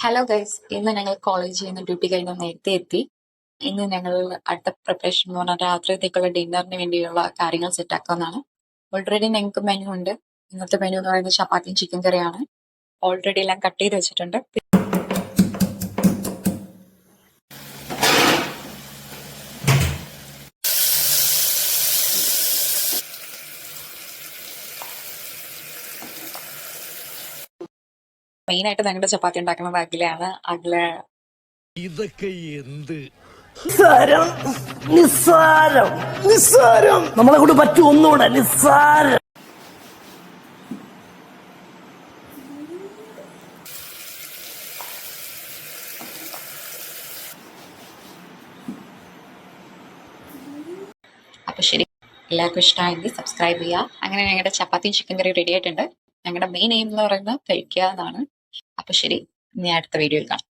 Hello guys, ഇന്ന് ഞങ്ങൾ കോളേജിൽ നിന്ന് ഡ്യൂട്ടി കഴിഞ്ഞ് നേരത്തെ എത്തി. ഇന്ന് ഞങ്ങൾ അടുത്ത പ്രിപ്പറേഷൻ എന്ന് പറഞ്ഞാൽ രാത്രിയത്തേക്കുള്ള ഡിന്നറിന് വേണ്ടിയുള്ള കാര്യങ്ങൾ സെറ്റ് ആക്കാവുന്നതാണ്. ഓൾറെഡി ഞങ്ങൾക്ക് മെനു ഉണ്ട്. ഇന്നത്തെ മെനു എന്ന് പറയുന്നത് ചപ്പാത്തിയും ചിക്കൻ കറിയാണ്. ഓൾറെഡി എല്ലാം കട്ട് ചെയ്ത് വെച്ചിട്ടുണ്ട്. മെയിൻ ആയിട്ട് ഞങ്ങളുടെ ചപ്പാത്തി ഉണ്ടാക്കുന്നത് അഖിലാണ്. ഇതൊക്കെ എന്ത് നിസ്സാരം നിസ്സാരം നിസ്സാരം നമ്മളെ കൊണ്ട് പറ്റും ഒന്നുകൂടെ നിസ്സാരം. അപ്പൊ ശരി, എല്ലാവർക്കും ഇഷ്ടമായെങ്കിൽ സബ്സ്ക്രൈബ് ചെയ്യുക. അങ്ങനെ ഞങ്ങളുടെ ചപ്പാത്തിയും ചിക്കൻ കറിയും റെഡി ആയിട്ടുണ്ട്. ഞങ്ങളുടെ മെയിൻ എയിം എന്ന് പറയുന്നത് കഴിക്കുക എന്നാണ്. അപ്പൊ ശരി, ഇനി അടുത്ത വീഡിയോയിൽ കാണാം.